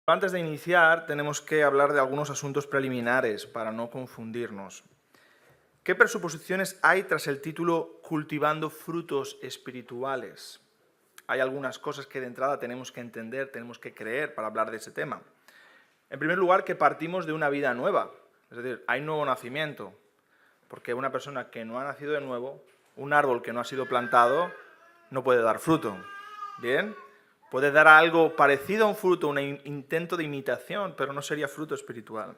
Antes de iniciar, tenemos que hablar de algunos asuntos preliminares para no confundirnos. ¿Qué presuposiciones hay tras el título Cultivando frutos espirituales? Hay algunas cosas que de entrada tenemos que entender, tenemos que creer para hablar de ese tema. En primer lugar, que partimos de una vida nueva, es decir, hay nuevo nacimiento, porque una persona que no ha nacido de nuevo, un árbol que no ha sido plantado, no puede dar fruto. ¿Bien? Puede dar algo parecido a un fruto, un intento de imitación, pero no sería fruto espiritual. En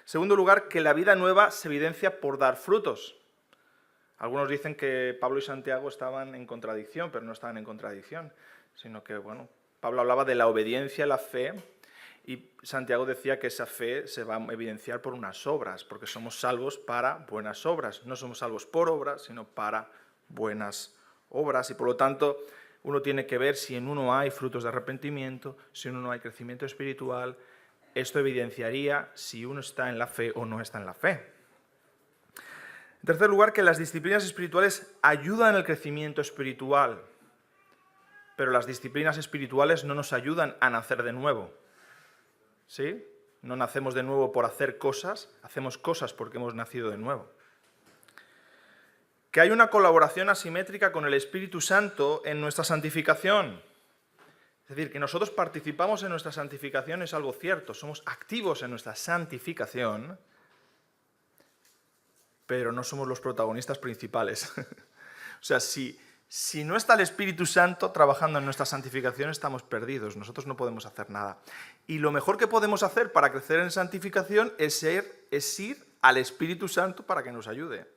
segundo lugar, que la vida nueva se evidencia por dar frutos. Algunos dicen que Pablo y Santiago estaban en contradicción, pero no estaban en contradicción, sino que, Pablo hablaba de la obediencia a la fe y Santiago decía que esa fe se va a evidenciar por unas obras, porque somos salvos para buenas obras. No somos salvos por obras, sino para buenas obras y, por lo tanto, uno tiene que ver si en uno hay frutos de arrepentimiento, si en uno hay crecimiento espiritual. Esto evidenciaría si uno está en la fe o no está en la fe. En tercer lugar, que las disciplinas espirituales ayudan al crecimiento espiritual, pero las disciplinas espirituales no nos ayudan a nacer de nuevo. ¿Sí? No nacemos de nuevo por hacer cosas, hacemos cosas porque hemos nacido de nuevo. Que hay una colaboración asimétrica con el Espíritu Santo en nuestra santificación. Es decir, que nosotros participamos en nuestra santificación es algo cierto, somos activos en nuestra santificación, pero no somos los protagonistas principales. O sea, si no está el Espíritu Santo trabajando en nuestra santificación, estamos perdidos, nosotros no podemos hacer nada. Y lo mejor que podemos hacer para crecer en santificación es ir al Espíritu Santo para que nos ayude.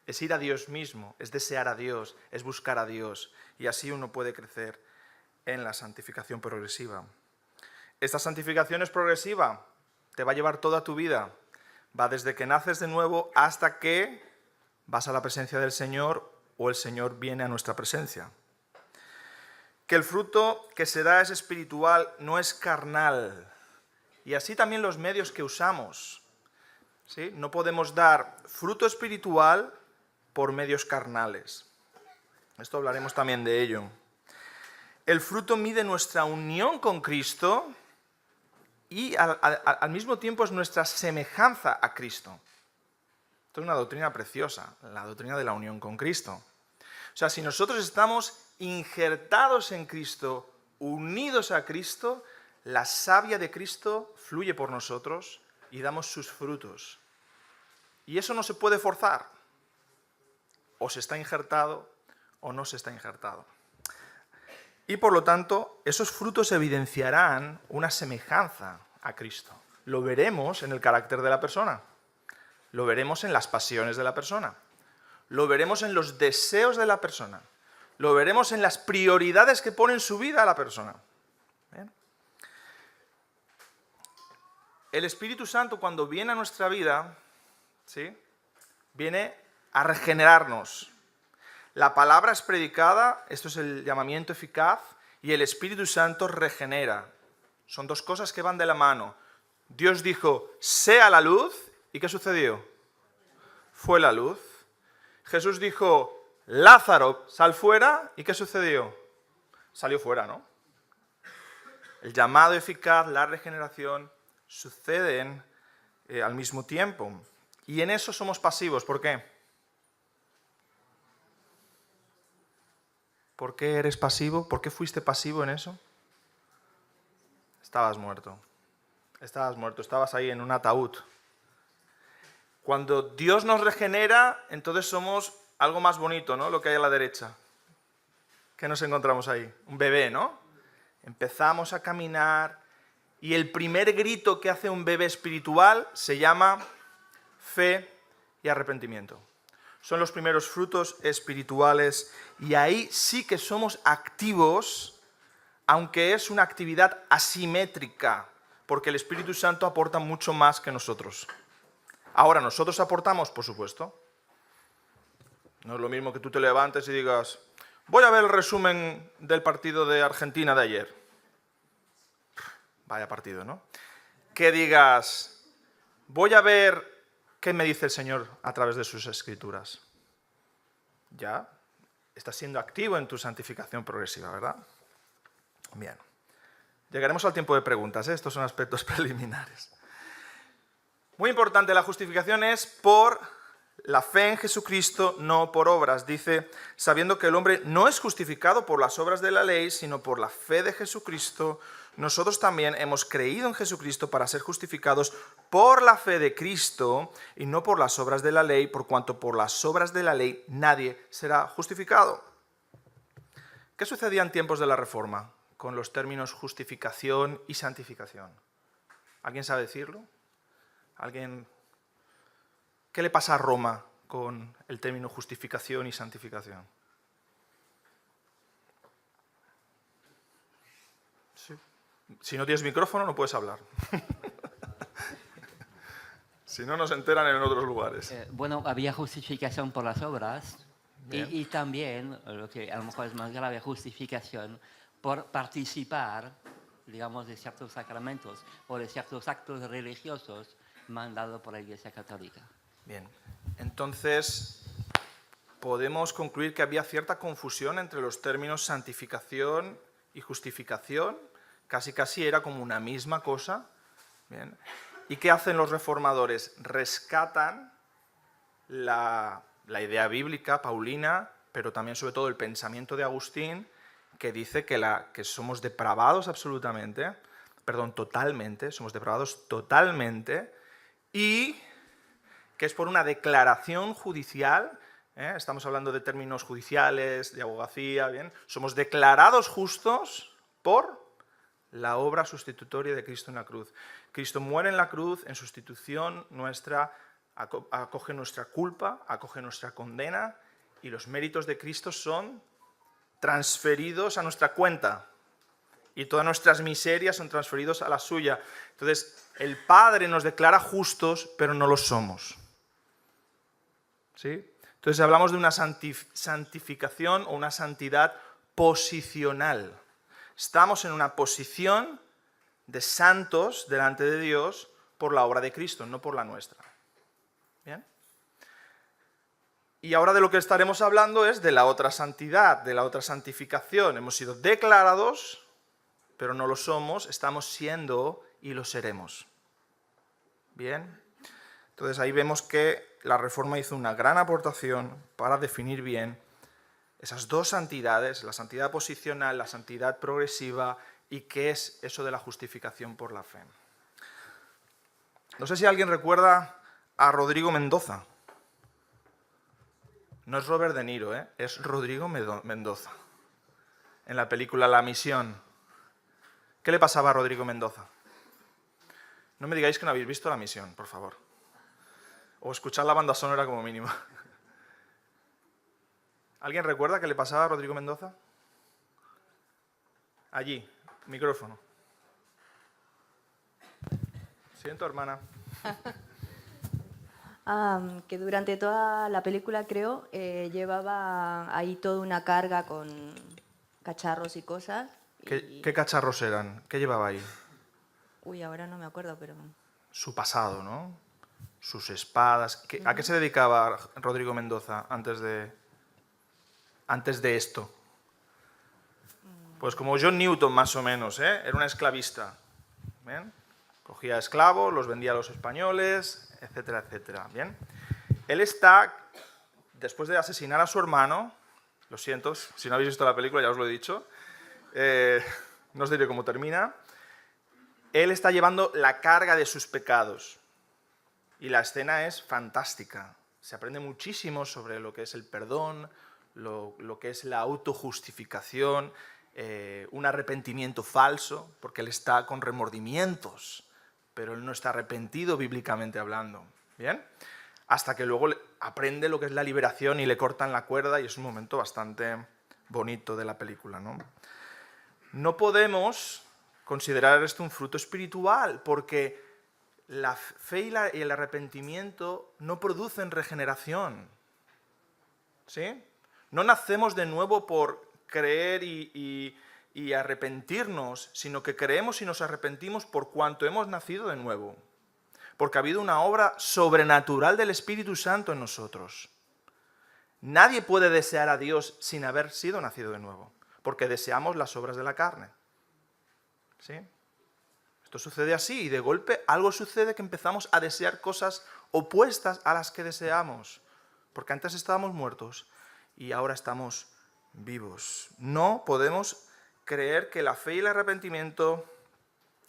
Es ir a Dios mismo, es desear a Dios, es buscar a Dios. Y así uno puede crecer en la santificación progresiva. Esta santificación es progresiva, te va a llevar toda tu vida. Va desde que naces de nuevo hasta que vas a la presencia del Señor o el Señor viene a nuestra presencia. Que el fruto que se da es espiritual, no es carnal. Y así también los medios que usamos. ¿Sí? No podemos dar fruto espiritual por medios carnales. Esto hablaremos también de ello. El fruto mide nuestra unión con Cristo y al mismo tiempo es nuestra semejanza a Cristo. Esto es una doctrina preciosa, la doctrina de la unión con Cristo. O sea, si nosotros estamos injertados en Cristo, unidos a Cristo, la savia de Cristo fluye por nosotros y damos sus frutos. Y eso no se puede forzar. O se está injertado o no se está injertado. Y por lo tanto, esos frutos evidenciarán una semejanza a Cristo. Lo veremos en el carácter de la persona. Lo veremos en las pasiones de la persona. Lo veremos en los deseos de la persona. Lo veremos en las prioridades que pone en su vida a la persona. ¿Bien? El Espíritu Santo, cuando viene a nuestra vida, ¿sí?, viene a regenerarnos. La palabra es predicada, esto es el llamamiento eficaz, y el Espíritu Santo regenera. Son dos cosas que van de la mano. Dios dijo, sea la luz, ¿y qué sucedió? Fue la luz. Jesús dijo, Lázaro, sal fuera, ¿y qué sucedió? Salió fuera, ¿no? El llamado eficaz, la regeneración, suceden al mismo tiempo. Y en eso somos pasivos. ¿Por qué? ¿Por qué eres pasivo? ¿Por qué fuiste pasivo en eso? Estabas muerto. Estabas ahí en un ataúd. Cuando Dios nos regenera, entonces somos algo más bonito, ¿no? Lo que hay a la derecha. ¿Qué nos encontramos ahí? Un bebé, ¿no? Empezamos a caminar y el primer grito que hace un bebé espiritual se llama fe y arrepentimiento. Son los primeros frutos espirituales y ahí sí que somos activos, aunque es una actividad asimétrica, porque el Espíritu Santo aporta mucho más que nosotros. Ahora, ¿nosotros aportamos? Por supuesto. No es lo mismo que tú te levantes y digas, voy a ver el resumen del partido de Argentina de ayer. Vaya partido, ¿no? Que digas, voy a ver qué me dice el Señor a través de sus escrituras. Ya estás siendo activo en tu santificación progresiva, ¿verdad? Bien. Llegaremos al tiempo de preguntas, ¿eh? Estos son aspectos preliminares. Muy importante, la justificación es por la fe en Jesucristo, no por obras. Dice, sabiendo que el hombre no es justificado por las obras de la ley, sino por la fe de Jesucristo, nosotros también hemos creído en Jesucristo para ser justificados por la fe de Cristo y no por las obras de la ley, por cuanto por las obras de la ley nadie será justificado. ¿Qué sucedía en tiempos de la Reforma con los términos justificación y santificación? ¿Alguien sabe decirlo? ¿Alguien? ¿Qué le pasa a Roma con el término justificación y santificación? Sí. Si no tienes micrófono no puedes hablar. Si no, nos enteran en otros lugares. Bueno, había justificación por las obras y Bien. también, lo que a lo mejor es más grave, justificación por participar, digamos, de ciertos sacramentos o de ciertos actos religiosos mandados por la Iglesia Católica. Bien, entonces podemos concluir que había cierta confusión entre los términos santificación y justificación, casi era como una misma cosa. Bien. ¿Y qué hacen los reformadores? Rescatan la idea bíblica, paulina, pero también sobre todo el pensamiento de Agustín, que dice que somos depravados absolutamente, totalmente, somos depravados totalmente, y que es por una declaración judicial, estamos hablando de términos judiciales, de abogacía, ¿bien? Somos declarados justos por la obra sustitutoria de Cristo en la cruz. Cristo muere en la cruz en sustitución nuestra, acoge nuestra culpa, acoge nuestra condena, y los méritos de Cristo son transferidos a nuestra cuenta. Y todas nuestras miserias son transferidos a la suya. Entonces, el Padre nos declara justos, pero no lo somos. ¿Sí? Entonces hablamos de una santificación o una santidad posicional. Estamos en una posición de santos delante de Dios por la obra de Cristo, no por la nuestra. ¿Bien? Y ahora de lo que estaremos hablando es de la otra santidad, de la otra santificación. Hemos sido declarados, pero no lo somos, estamos siendo y lo seremos. ¿Bien? Entonces ahí vemos que la Reforma hizo una gran aportación para definir bien esas dos santidades, la santidad posicional, la santidad progresiva, y qué es eso de la justificación por la fe. No sé si alguien recuerda a Rodrigo Mendoza. No es Robert De Niro, es Rodrigo Mendoza. En la película La Misión. ¿Qué le pasaba a Rodrigo Mendoza? No me digáis que no habéis visto La Misión, por favor. O escuchar la banda sonora como mínimo. ¿Alguien recuerda qué le pasaba a Rodrigo Mendoza? Allí, micrófono. Siento, hermana. Que durante toda la película, creo, llevaba ahí toda una carga con cacharros y cosas. ¿Qué cacharros eran? ¿Qué llevaba ahí? Uy, ahora no me acuerdo, pero... Su pasado, ¿no? Sus espadas. ¿A qué se dedicaba Rodrigo Mendoza antes de esto? Pues como John Newton, más o menos, Era un esclavista. ¿Bien? Cogía esclavos, los vendía a los españoles, etcétera, etcétera. ¿Bien? Él está, después de asesinar a su hermano, lo siento, si no habéis visto la película ya os lo he dicho, no os diré cómo termina, él está llevando la carga de sus pecados. Y la escena es fantástica. Se aprende muchísimo sobre lo que es el perdón, lo que es la autojustificación, un arrepentimiento falso, porque él está con remordimientos, pero él no está arrepentido bíblicamente hablando. ¿Bien? Hasta que luego aprende lo que es la liberación y le cortan la cuerda, y es un momento bastante bonito de la película, ¿no? No podemos considerar esto un fruto espiritual, porque la fe y el arrepentimiento no producen regeneración. ¿Sí? No nacemos de nuevo por creer y arrepentirnos, sino que creemos y nos arrepentimos por cuanto hemos nacido de nuevo. Porque ha habido una obra sobrenatural del Espíritu Santo en nosotros. Nadie puede desear a Dios sin haber sido nacido de nuevo, porque deseamos las obras de la carne. ¿Sí? Esto sucede así y de golpe algo sucede que empezamos a desear cosas opuestas a las que deseamos. Porque antes estábamos muertos y ahora estamos vivos. No podemos creer que la fe y el arrepentimiento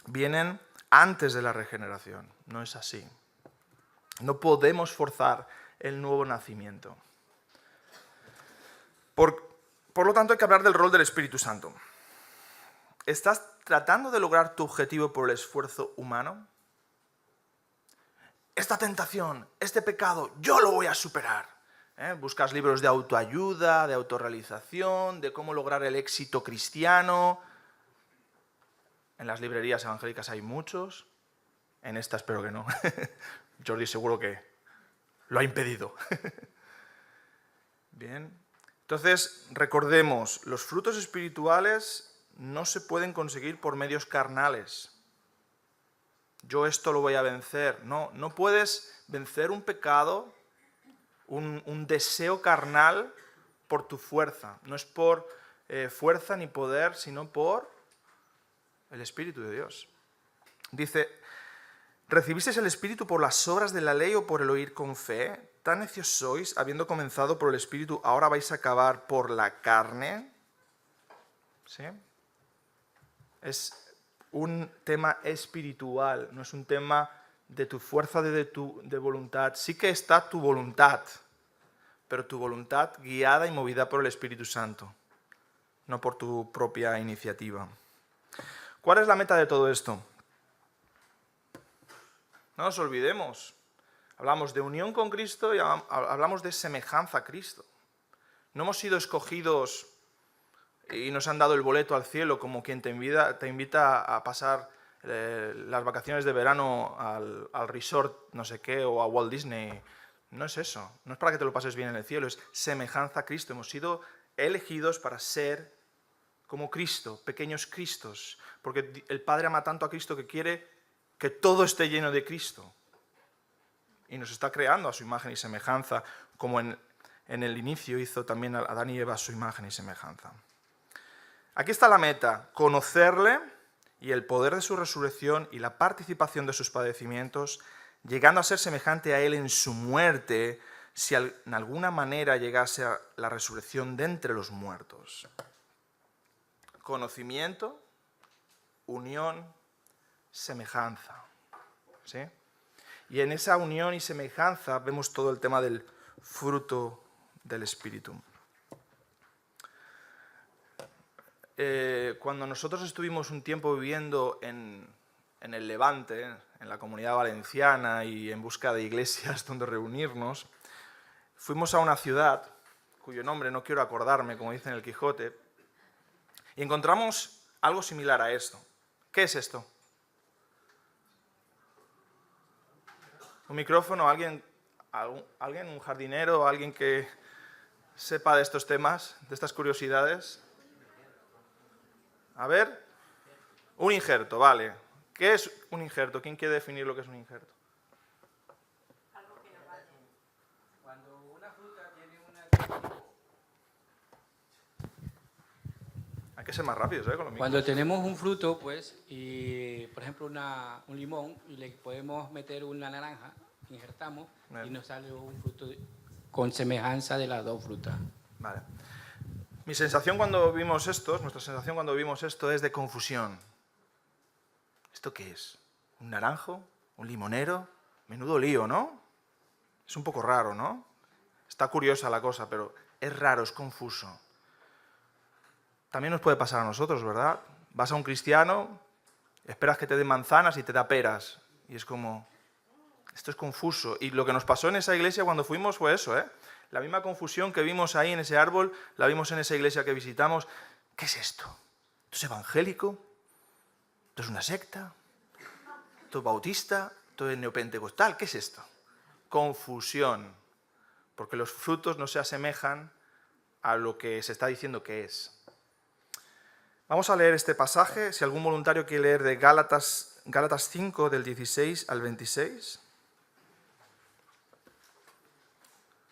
vienen antes de la regeneración. No es así. No podemos forzar el nuevo nacimiento. Por lo tanto, hay que hablar del rol del Espíritu Santo. ¿Estás tratando de lograr tu objetivo por el esfuerzo humano? Esta tentación, este pecado, yo lo voy a superar. Buscas libros de autoayuda, de autorrealización, de cómo lograr el éxito cristiano. En las librerías evangélicas hay muchos. En esta espero que no. Jordi seguro que lo ha impedido. Bien. Entonces, recordemos, los frutos espirituales no se pueden conseguir por medios carnales. Yo esto lo voy a vencer. No puedes vencer un pecado, un deseo carnal por tu fuerza. No es por fuerza ni poder, sino por el Espíritu de Dios. Dice, ¿recibisteis el Espíritu por las obras de la ley o por el oír con fe? ¿Tan necios sois, habiendo comenzado por el Espíritu, ahora vais a acabar por la carne? ¿Sí? Es un tema espiritual, no es un tema de tu fuerza, de voluntad. Sí que está tu voluntad, pero tu voluntad guiada y movida por el Espíritu Santo, no por tu propia iniciativa. ¿Cuál es la meta de todo esto? No nos olvidemos. Hablamos de unión con Cristo y hablamos de semejanza a Cristo. No hemos sido escogidos y nos han dado el boleto al cielo como quien te invita a pasar las vacaciones de verano al resort no sé qué o a Walt Disney. No es eso. No es para que te lo pases bien en el cielo, es semejanza a Cristo. Hemos sido elegidos para ser como Cristo, pequeños Cristos, porque el Padre ama tanto a Cristo que quiere que todo esté lleno de Cristo. Y nos está creando a su imagen y semejanza, como en el inicio hizo también a Adán y Eva a su imagen y semejanza. Aquí está la meta, conocerle y el poder de su resurrección y la participación de sus padecimientos, llegando a ser semejante a él en su muerte, si en alguna manera llegase a la resurrección de entre los muertos. Conocimiento, unión, semejanza. ¿Sí? Y en esa unión y semejanza vemos todo el tema del fruto del Espíritu. Cuando nosotros estuvimos un tiempo viviendo en el Levante, en la Comunidad Valenciana y en busca de iglesias donde reunirnos, fuimos a una ciudad cuyo nombre no quiero acordarme, como dice en el Quijote, y encontramos algo similar a esto. ¿Qué es esto? ¿Un micrófono? ¿Alguien, un jardinero, alguien que sepa de estos temas, de estas curiosidades? A ver, un injerto, vale. ¿Qué es un injerto? ¿Quién quiere definir lo que es un injerto? Algo que no vale. Cuando una fruta tiene una... Hay que ser más rápidos, ¿eh? Con los Cuando tenemos un fruto, pues, y por ejemplo un limón, y le podemos meter una naranja, injertamos, y nos sale un fruto con semejanza de las dos frutas. Vale. Mi sensación cuando vimos esto, nuestra sensación cuando vimos esto es de confusión. ¿Esto qué es? ¿Un naranjo? ¿Un limonero? Menudo lío, ¿no? Es un poco raro, ¿no? Está curiosa la cosa, pero es raro, es confuso. También nos puede pasar a nosotros, ¿verdad? Vas a un cristiano, esperas que te den manzanas y te da peras. Y es como, esto es confuso. Y lo que nos pasó en esa iglesia cuando fuimos fue eso, ¿eh? La misma confusión que vimos ahí en ese árbol, la vimos en esa iglesia que visitamos. ¿Qué es esto? ¿Esto es evangélico? ¿Esto es una secta? ¿Esto es bautista? ¿Esto es neopentecostal? ¿Qué es esto? Confusión. Porque los frutos no se asemejan a lo que se está diciendo que es. Vamos a leer este pasaje, si algún voluntario quiere leer de Gálatas 5, del 16 al 26.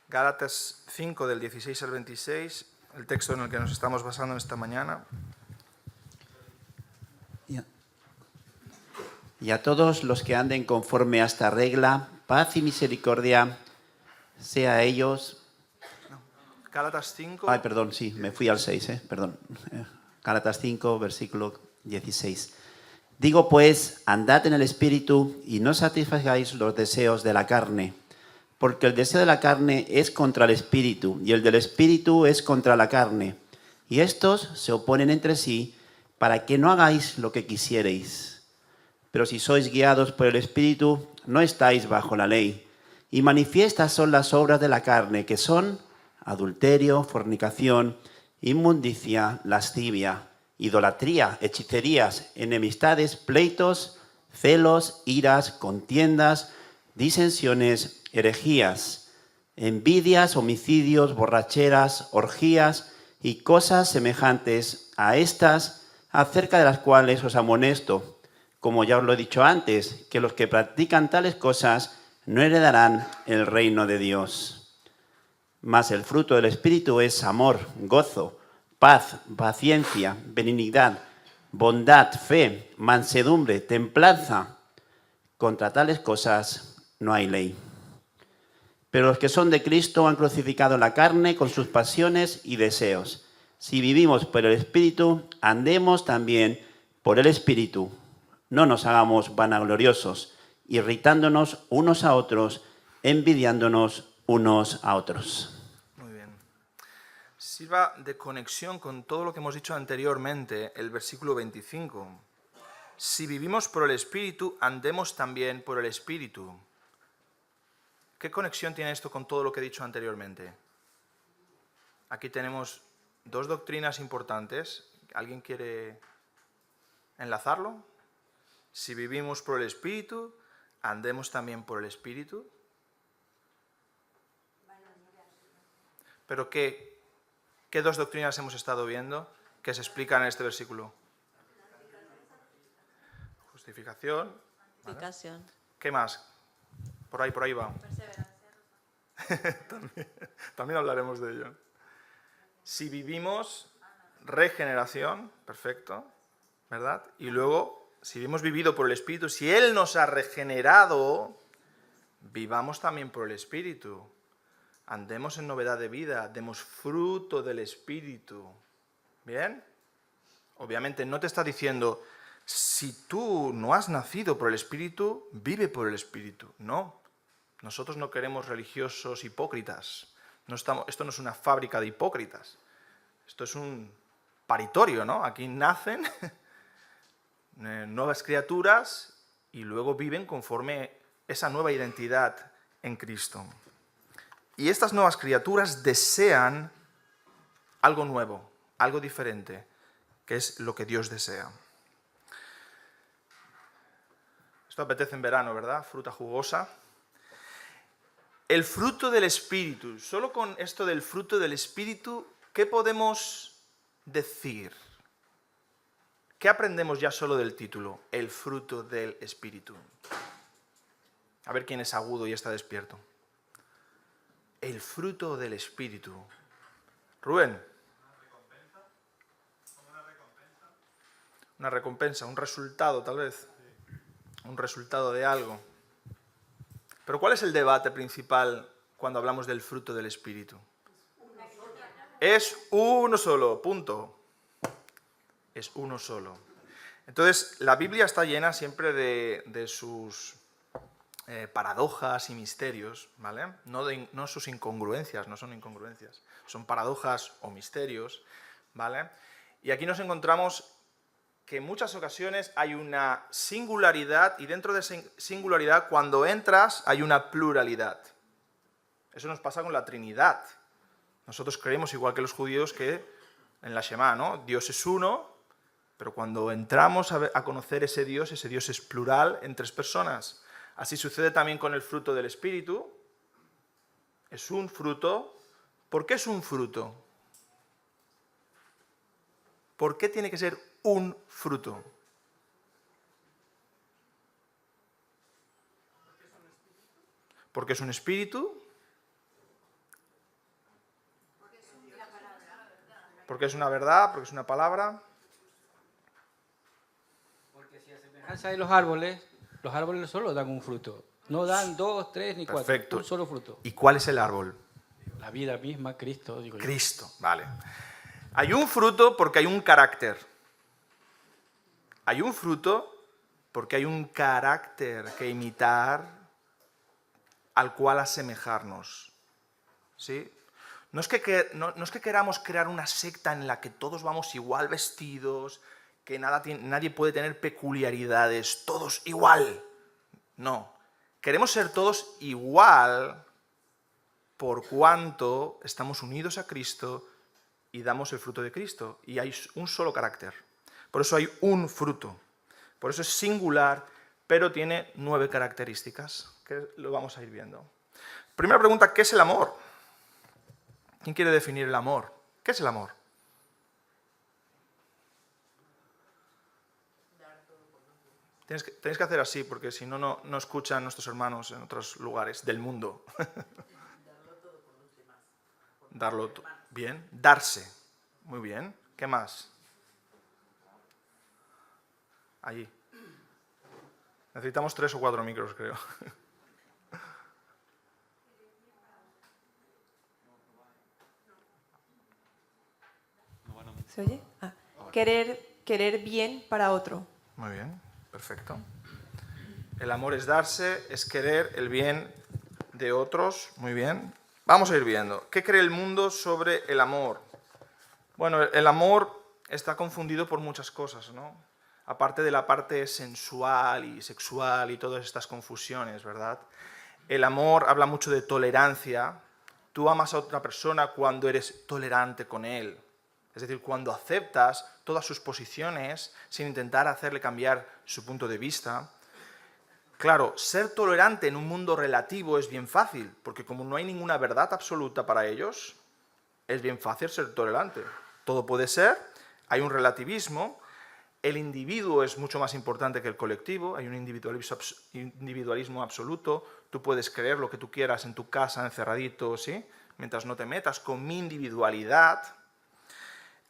Gálatas 5, del 16 al 26, el texto en el que nos estamos basando esta mañana. Y a todos los que anden conforme a esta regla, paz y misericordia sea a ellos. Gálatas 5. Ay, perdón, sí, me fui al 6, perdón. Gálatas 5, versículo 16. Digo pues, andad en el Espíritu y no satisfagáis los deseos de la carne, porque el deseo de la carne es contra el Espíritu y el del Espíritu es contra la carne. Y estos se oponen entre sí para que no hagáis lo que quisierais. Pero si sois guiados por el Espíritu, no estáis bajo la ley. Y manifiestas son las obras de la carne, que son adulterio, fornicación, inmundicia, lascivia, idolatría, hechicerías, enemistades, pleitos, celos, iras, contiendas, disensiones, herejías, envidias, homicidios, borracheras, orgías y cosas semejantes a estas, acerca de las cuales os amonesto, como ya os lo he dicho antes, que los que practican tales cosas no heredarán el reino de Dios. Mas el fruto del Espíritu es amor, gozo, paz, paciencia, benignidad, bondad, fe, mansedumbre, templanza. Contra tales cosas no hay ley. Pero los que son de Cristo han crucificado la carne con sus pasiones y deseos. Si vivimos por el Espíritu, andemos también por el Espíritu. No nos hagamos vanagloriosos, irritándonos unos a otros, envidiándonos unos a otros. Muy bien. Sirva de conexión con todo lo que hemos dicho anteriormente, el versículo 25. Si vivimos por el Espíritu, andemos también por el Espíritu. ¿Qué conexión tiene esto con todo lo que he dicho anteriormente? Aquí tenemos dos doctrinas importantes. ¿Alguien quiere enlazarlo? Si vivimos por el Espíritu, andemos también por el Espíritu. Pero ¿qué dos doctrinas hemos estado viendo que se explican en este versículo? Justificación. ¿Vale? ¿Qué más? Por ahí va. también hablaremos de ello. Si vivimos regeneración, perfecto, ¿verdad? Y luego, si hemos vivido por el Espíritu, si Él nos ha regenerado, vivamos también por el Espíritu. Andemos en novedad de vida, demos fruto del Espíritu. ¿Bien? Obviamente no te está diciendo, si tú no has nacido por el Espíritu, vive por el Espíritu. No. Nosotros no queremos religiosos hipócritas. Esto no es una fábrica de hipócritas. Esto es un paritorio, ¿no? Aquí nacen nuevas criaturas y luego viven conforme esa nueva identidad en Cristo. Y estas nuevas criaturas desean algo nuevo, algo diferente, que es lo que Dios desea. Esto apetece en verano, ¿verdad? Fruta jugosa. El fruto del Espíritu. Solo con esto del fruto del Espíritu, ¿qué podemos decir? ¿Qué aprendemos ya solo del título? El fruto del Espíritu. A ver quién es agudo y está despierto. El fruto del Espíritu. Rubén. Una recompensa, un resultado tal vez. Un resultado de algo. Pero ¿cuál es el debate principal cuando hablamos del fruto del Espíritu? Es uno solo, punto. Es uno solo. Entonces, la Biblia está llena siempre de sus paradojas y misterios, ¿vale? No sus incongruencias, no son incongruencias, son paradojas o misterios, ¿vale? Y aquí nos encontramos que en muchas ocasiones hay una singularidad y dentro de esa singularidad, cuando entras, hay una pluralidad. Eso nos pasa con la Trinidad. Nosotros creemos, igual que los judíos, que en la Shema, ¿no? Dios es uno, pero cuando entramos a conocer ese Dios es plural en tres personas. Así sucede también con el fruto del Espíritu. Es un fruto. ¿Por qué es un fruto? ¿Por qué tiene que ser un fruto? Porque es un espíritu. Porque es una verdad, porque es una palabra. Porque si a semejanza de los árboles, Los árboles solo dan un fruto. No dan 2, 3 ni 4. Perfecto. Un solo fruto. ¿Y cuál es el árbol? La vida misma, Cristo, digo yo. Cristo, vale. Hay un fruto porque hay un carácter. Hay un fruto porque hay un carácter que imitar, al cual asemejarnos. ¿Sí? No es que queramos crear una secta en la que todos vamos igual vestidos, que nadie puede tener peculiaridades, todos igual. No. Queremos ser todos igual por cuanto estamos unidos a Cristo y damos el fruto de Cristo. Y hay un solo carácter. Por eso hay un fruto. Por eso es singular, pero tiene 9 características, que lo vamos a ir viendo. Primera pregunta, ¿qué es el amor? ¿Quién quiere definir el amor? ¿Qué es el amor? Tenéis que hacer así, porque si no, no escuchan nuestros hermanos en otros lugares del mundo. Darlo todo. Bien. Darse. Muy bien. ¿Qué más? Allí. Necesitamos 3 o 4 micros, creo. ¿Se oye? Ah, querer bien para otro. Muy bien, perfecto. El amor es darse, es querer el bien de otros. Muy bien. Vamos a ir viendo. ¿Qué cree el mundo sobre el amor? Bueno, el amor está confundido por muchas cosas, ¿no? Aparte de la parte sensual y sexual y todas estas confusiones, ¿verdad? El amor habla mucho de tolerancia. Tú amas a otra persona cuando eres tolerante con él. Es decir, cuando aceptas todas sus posiciones sin intentar hacerle cambiar su punto de vista. Claro, ser tolerante en un mundo relativo es bien fácil, porque como no hay ninguna verdad absoluta para ellos, es bien fácil ser tolerante. Todo puede ser, hay un relativismo, el individuo es mucho más importante que el colectivo, hay un individualismo absoluto, tú puedes creer lo que tú quieras en tu casa, encerradito, ¿sí? Mientras no te metas con mi individualidad.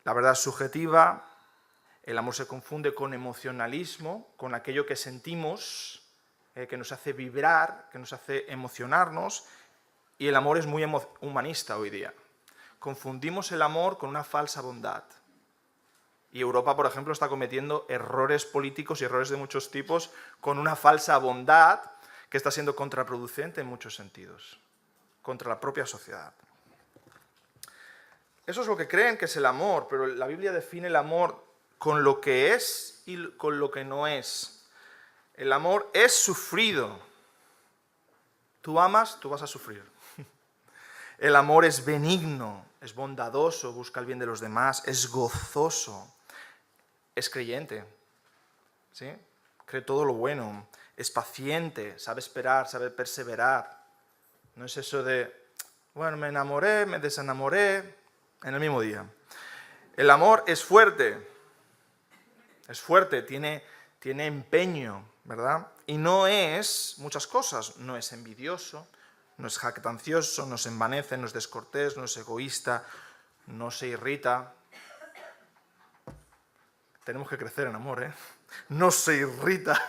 La verdad es subjetiva, el amor se confunde con emocionalismo, con aquello que sentimos, que nos hace vibrar, que nos hace emocionarnos, y el amor es muy humanista hoy día. Confundimos el amor con una falsa bondad. Y Europa, por ejemplo, está cometiendo errores políticos y errores de muchos tipos con una falsa bondad que está siendo contraproducente en muchos sentidos, contra la propia sociedad. Eso es lo que creen que es el amor, pero la Biblia define el amor con lo que es y con lo que no es. El amor es sufrido. Tú amas, tú vas a sufrir. El amor es benigno, es bondadoso, busca el bien de los demás, es gozoso, es creyente, ¿sí? Cree todo lo bueno, es paciente, sabe esperar, sabe perseverar. No es eso de, bueno, me enamoré, me desenamoré en el mismo día. El amor es fuerte, tiene empeño, ¿verdad? Y no es muchas cosas, no es envidioso, no es jactancioso, no se envanece, no es descortés, no es egoísta, no se irrita. Tenemos que crecer en amor, ¿eh? No se irrita.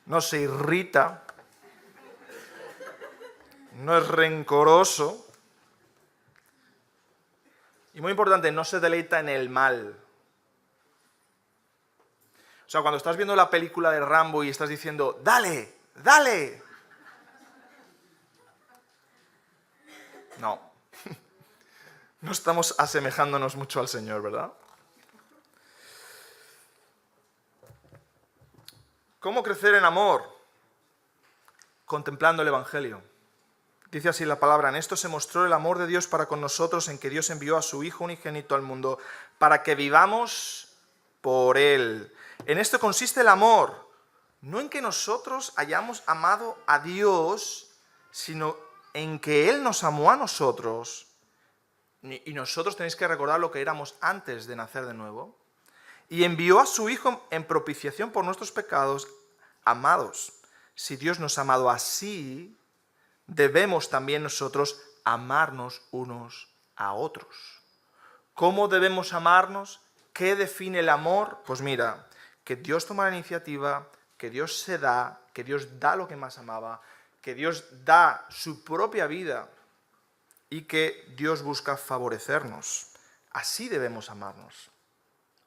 No se irrita. No es rencoroso. Y muy importante, no se deleita en el mal. O sea, cuando estás viendo la película de Rambo y estás diciendo, ¡dale! ¡Dale! No. No estamos asemejándonos mucho al Señor, ¿verdad? ¿Cómo crecer en amor? Contemplando el Evangelio. Dice así la palabra, en esto se mostró el amor de Dios para con nosotros, en que Dios envió a su Hijo unigénito al mundo, para que vivamos por Él. En esto consiste el amor, no en que nosotros hayamos amado a Dios, sino en que Él nos amó a nosotros. Y nosotros tenéis que recordar lo que éramos antes de nacer de nuevo. Y envió a su Hijo en propiciación por nuestros pecados. Amados, si Dios nos ha amado así, debemos también nosotros amarnos unos a otros. ¿Cómo debemos amarnos? ¿Qué define el amor? Pues mira, que Dios toma la iniciativa, que Dios se da, que Dios da lo que más amaba, que Dios da su propia vida y que Dios busca favorecernos. Así debemos amarnos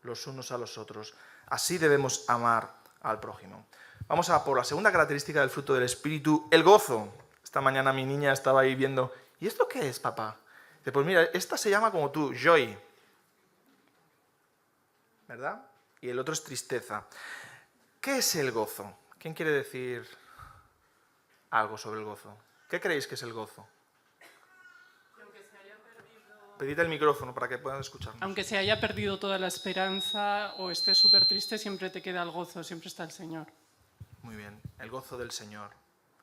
los unos a los otros. Así debemos amar al prójimo. Vamos a por la segunda característica del fruto del Espíritu, el gozo. Esta mañana mi niña estaba ahí viendo, ¿y esto qué es, papá? Dice, pues mira, esta se llama como tú, joy. ¿Verdad? Y el otro es tristeza. ¿Qué es el gozo? ¿Quién quiere decir algo sobre el gozo? ¿Qué creéis que es el gozo? Pedid el micrófono para que puedan escucharnos. Aunque se haya perdido toda la esperanza o estés súper triste, siempre te queda el gozo, siempre está el Señor. Muy bien, el gozo del Señor.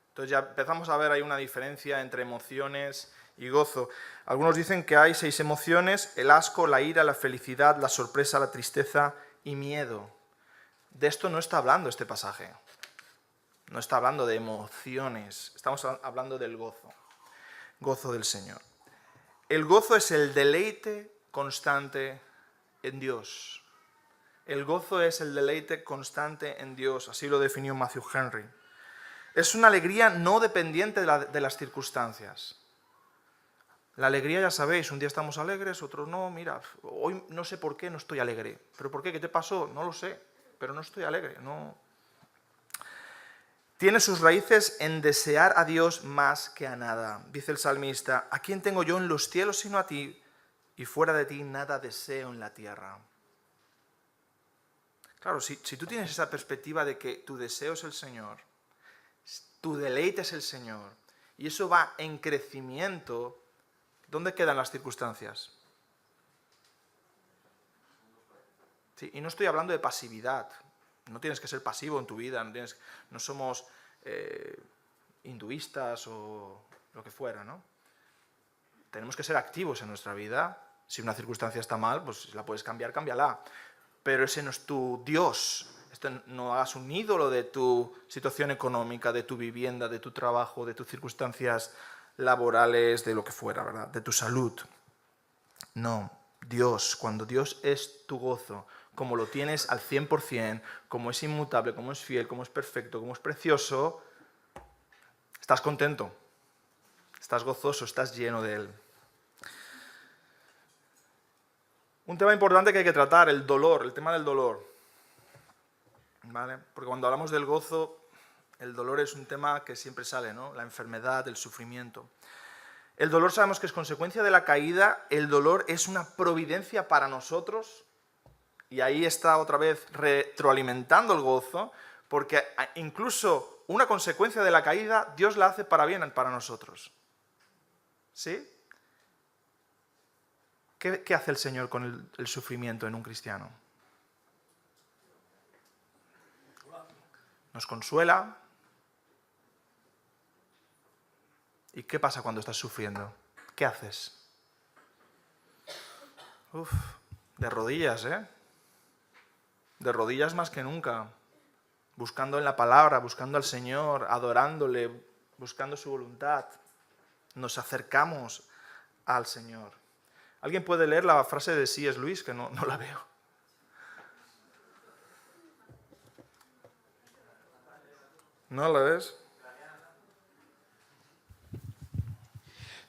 Entonces ya empezamos a ver ahí una diferencia entre emociones y gozo. Algunos dicen que hay 6 emociones: el asco, la ira, la felicidad, la sorpresa, la tristeza y miedo. De esto no está hablando este pasaje. No está hablando de emociones, estamos hablando del gozo. Gozo del Señor. El gozo es el deleite constante en Dios. El gozo es el deleite constante en Dios, así lo definió Matthew Henry. Es una alegría no dependiente de las circunstancias. La alegría, ya sabéis, un día estamos alegres, otro no. Mira, hoy no sé por qué no estoy alegre. ¿Pero por qué? ¿Qué te pasó? No lo sé, pero no estoy alegre. No. Tiene sus raíces en desear a Dios más que a nada. Dice el salmista, ¿a quién tengo yo en los cielos sino a ti? Y fuera de ti nada deseo en la tierra. Claro, si tú tienes esa perspectiva de que tu deseo es el Señor, tu deleite es el Señor, y eso va en crecimiento, ¿dónde quedan las circunstancias? Sí, y no estoy hablando de pasividad. No tienes que ser pasivo en tu vida, no somos hinduistas o lo que fuera, ¿no? Tenemos que ser activos en nuestra vida. Si una circunstancia está mal, pues si la puedes cambiar, cámbiala. Pero ese no es tu Dios. No hagas un ídolo de tu situación económica, de tu vivienda, de tu trabajo, de tus circunstancias laborales, de lo que fuera, ¿verdad? De tu salud. No, Dios, cuando Dios es tu gozo, como lo tienes al 100%, como es inmutable, como es fiel, como es perfecto, como es precioso, estás contento, estás gozoso, estás lleno de Él. Un tema importante que hay que tratar, el dolor, el tema del dolor. ¿Vale? Porque cuando hablamos del gozo, el dolor es un tema que siempre sale, ¿no? La enfermedad, el sufrimiento. El dolor sabemos que es consecuencia de la caída, el dolor es una providencia para nosotros. Y ahí está otra vez retroalimentando el gozo, porque incluso una consecuencia de la caída, Dios la hace para bien para nosotros. ¿Sí? ¿Qué hace el Señor con el sufrimiento en un cristiano? Nos consuela. ¿Y qué pasa cuando estás sufriendo? ¿Qué haces? De rodillas, ¿eh? De rodillas más que nunca, buscando en la palabra, buscando al Señor, adorándole, buscando su voluntad. Nos acercamos al Señor. ¿Alguien puede leer la frase de C.S. Lewis? Que no la veo. ¿No la ves?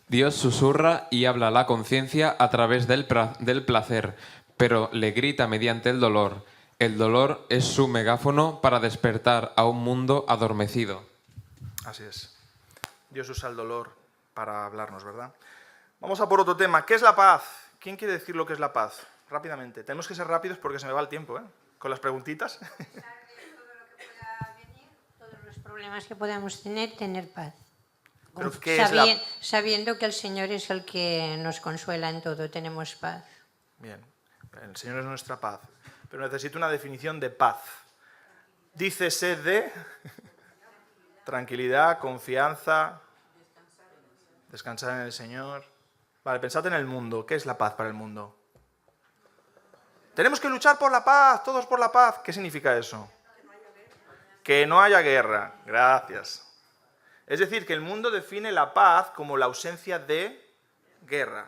Dios susurra y habla a la conciencia a través del placer, pero le grita mediante el dolor. El dolor es su megáfono para despertar a un mundo adormecido. Así es. Dios usa el dolor para hablarnos, ¿verdad? Vamos a por otro tema. ¿Qué es la paz? ¿Quién quiere decir lo que es la paz? Rápidamente. Tenemos que ser rápidos porque se me va el tiempo, ¿eh? Con las preguntitas. Todos los problemas que podamos tener paz. ¿Pero qué es la... Sabiendo que el Señor es el que nos consuela en todo, tenemos paz. Bien, el Señor es nuestra paz. Pero necesito una definición de paz. Dícese de tranquilidad, confianza, descansar en el Señor. Vale, pensad en el mundo. ¿Qué es la paz para el mundo? Tenemos que luchar por la paz, todos por la paz. ¿Qué significa eso? Que no haya guerra. Gracias. Es decir, que el mundo define la paz como la ausencia de guerra.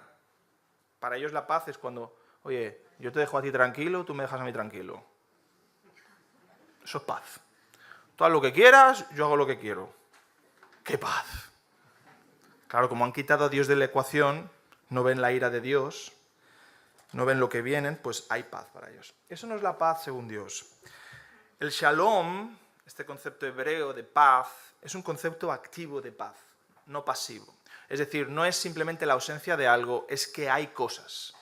Para ellos la paz es cuando, oye, yo te dejo a ti tranquilo, tú me dejas a mí tranquilo. Eso es paz. Tú haz lo que quieras, yo hago lo que quiero. ¡Qué paz! Claro, como han quitado a Dios de la ecuación, no ven la ira de Dios, no ven lo que vienen, pues hay paz para ellos. Eso no es la paz según Dios. El shalom, este concepto hebreo de paz, es un concepto activo de paz, no pasivo. Es decir, no es simplemente la ausencia de algo, es que hay cosas,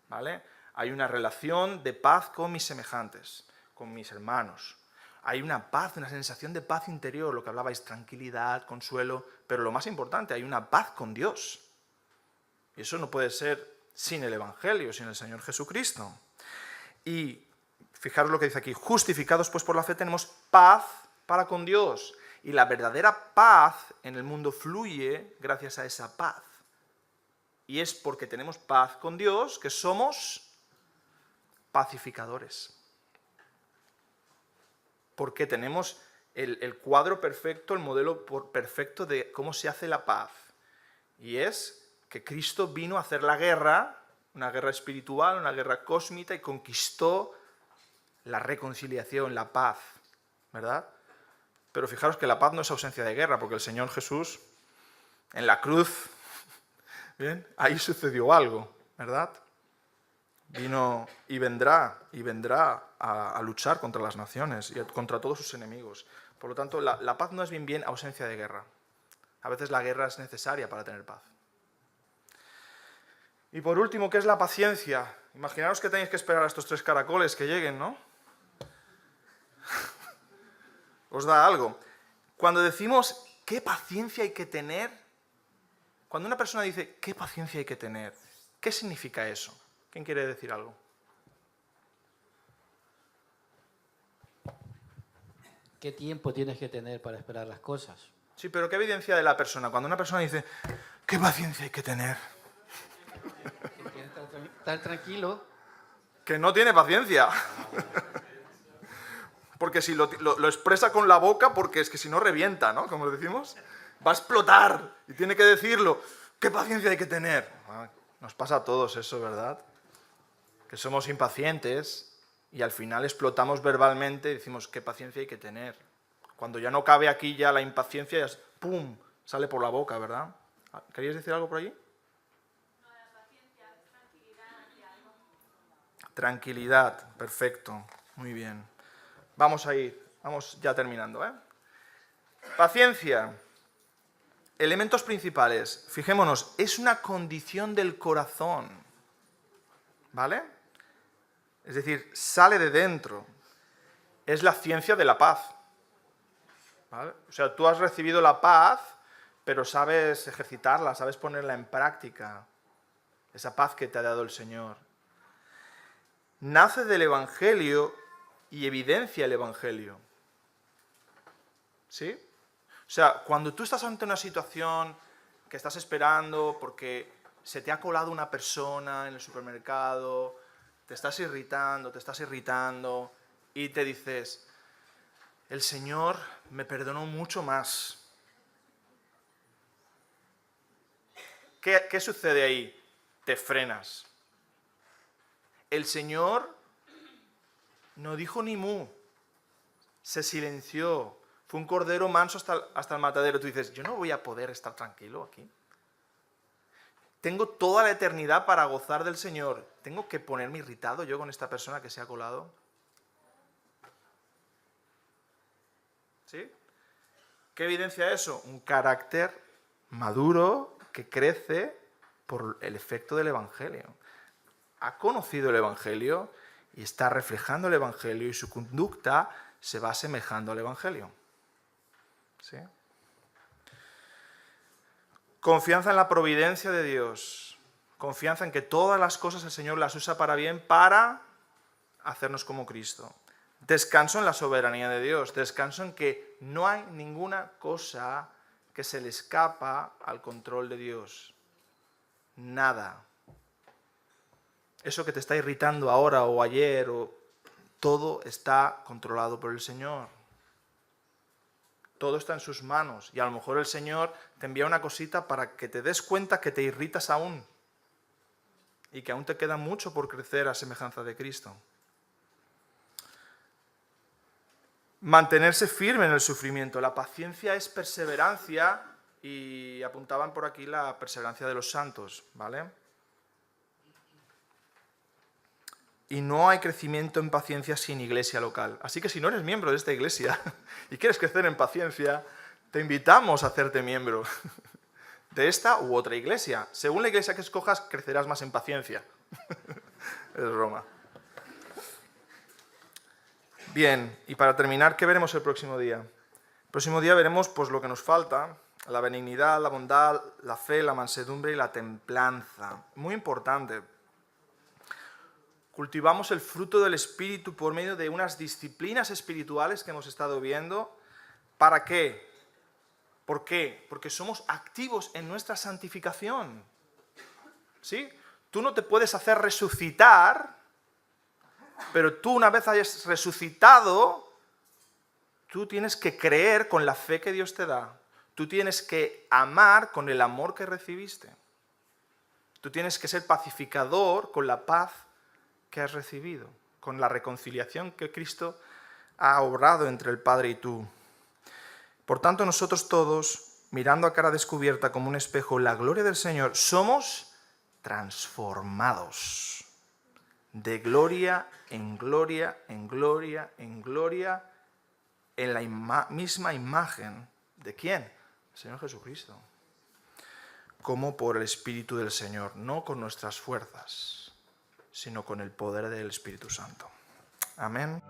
¿vale? Hay una relación de paz con mis semejantes, con mis hermanos. Hay una paz, una sensación de paz interior, lo que hablabais, tranquilidad, consuelo, pero lo más importante, hay una paz con Dios. Y eso no puede ser sin el Evangelio, sin el Señor Jesucristo. Y fijaros lo que dice aquí, justificados pues por la fe tenemos paz para con Dios. Y la verdadera paz en el mundo fluye gracias a esa paz. Y es porque tenemos paz con Dios que somos pacificadores. Porque tenemos el cuadro perfecto, el modelo perfecto de cómo se hace la paz. Y es que Cristo vino a hacer la guerra, una guerra espiritual, una guerra cósmica, y conquistó la reconciliación, la paz, ¿verdad? Pero fijaros que la paz no es ausencia de guerra, porque el Señor Jesús, en la cruz, ¿bien? Ahí sucedió algo, ¿verdad? Vino y vendrá a luchar contra las naciones y contra todos sus enemigos. Por lo tanto, la paz no es bien ausencia de guerra. A veces la guerra es necesaria para tener paz. Y por último, ¿qué es la paciencia? Imaginaos que tenéis que esperar a estos 3 caracoles que lleguen, ¿no? Os da algo. Cuando decimos qué paciencia hay que tener, cuando una persona dice qué paciencia hay que tener, ¿qué significa eso? ¿Quién quiere decir algo? ¿Qué tiempo tienes que tener para esperar las cosas? Sí, pero ¿qué evidencia de la persona? Cuando una persona dice qué paciencia hay que tener, Estar tranquilo. que no tiene paciencia. Porque si lo expresa con la boca, porque es que si no revienta, ¿no? Como decimos, va a explotar y tiene que decirlo. ¿Qué paciencia hay que tener? Nos pasa a todos eso, ¿verdad? Que somos impacientes y al final explotamos verbalmente y decimos qué paciencia hay que tener. Cuando ya no cabe aquí ya la impaciencia, ya ¡pum!, sale por la boca, ¿verdad? ¿Queríais decir algo por allí? Tranquilidad, perfecto, muy bien. Vamos a ir, vamos ya terminando, ¿eh? Paciencia. Elementos principales. Fijémonos, es una condición del corazón, ¿vale? Es decir, sale de dentro. Es la ciencia de la paz, ¿vale? O sea, tú has recibido la paz, pero sabes ejercitarla, sabes ponerla en práctica. Esa paz que te ha dado el Señor. Nace del Evangelio y evidencia el Evangelio. ¿Sí? O sea, cuando tú estás ante una situación que estás esperando porque se te ha colado una persona en el supermercado, te estás irritando y te dices, el Señor me perdonó mucho más. ¿Qué sucede ahí? Te frenas. El Señor no dijo ni mu, se silenció, fue un cordero manso hasta el matadero. Tú dices, yo no voy a poder estar tranquilo aquí. Tengo toda la eternidad para gozar del Señor. ¿Tengo que ponerme irritado yo con esta persona que se ha colado? ¿Sí? ¿Qué evidencia eso? Un carácter maduro que crece por el efecto del Evangelio. Ha conocido el Evangelio y está reflejando el Evangelio y su conducta se va asemejando al Evangelio. ¿Sí? Confianza en la providencia de Dios. Confianza en que todas las cosas el Señor las usa para bien para hacernos como Cristo. Descanso en la soberanía de Dios. Descanso en que no hay ninguna cosa que se le escapa al control de Dios. Nada. Eso que te está irritando ahora o ayer, todo está controlado por el Señor. Todo está en sus manos. Y a lo mejor el Señor te envía una cosita para que te des cuenta que te irritas aún. Y que aún te queda mucho por crecer a semejanza de Cristo. mantenerse firme en el sufrimiento. La paciencia es perseverancia y apuntaban por aquí la perseverancia de los santos, ¿vale? Y no hay crecimiento en paciencia sin iglesia local. Así que si no eres miembro de esta iglesia y quieres crecer en paciencia, te invitamos a hacerte miembro de esta u otra iglesia. Según la iglesia que escojas, crecerás más en paciencia. Es Roma. Bien, y para terminar, ¿qué veremos el próximo día? El próximo día veremos pues, lo que nos falta, la benignidad, la bondad, la fe, la mansedumbre y la templanza. Muy importante. Cultivamos el fruto del Espíritu por medio de unas disciplinas espirituales que hemos estado viendo. ¿Para qué? ¿Por qué? Porque somos activos en nuestra santificación. ¿Sí? Tú no te puedes hacer resucitar, pero tú una vez hayas resucitado, tú tienes que creer con la fe que Dios te da. Tú tienes que amar con el amor que recibiste. Tú tienes que ser pacificador con la paz que has recibido, con la reconciliación que Cristo ha obrado entre el Padre y tú. Por tanto, nosotros todos, mirando a cara descubierta como un espejo la gloria del Señor, somos transformados de gloria en gloria, en gloria, en gloria, en la misma imagen. ¿De quién? El Señor Jesucristo. Como por el Espíritu del Señor, no con nuestras fuerzas, sino con el poder del Espíritu Santo. Amén.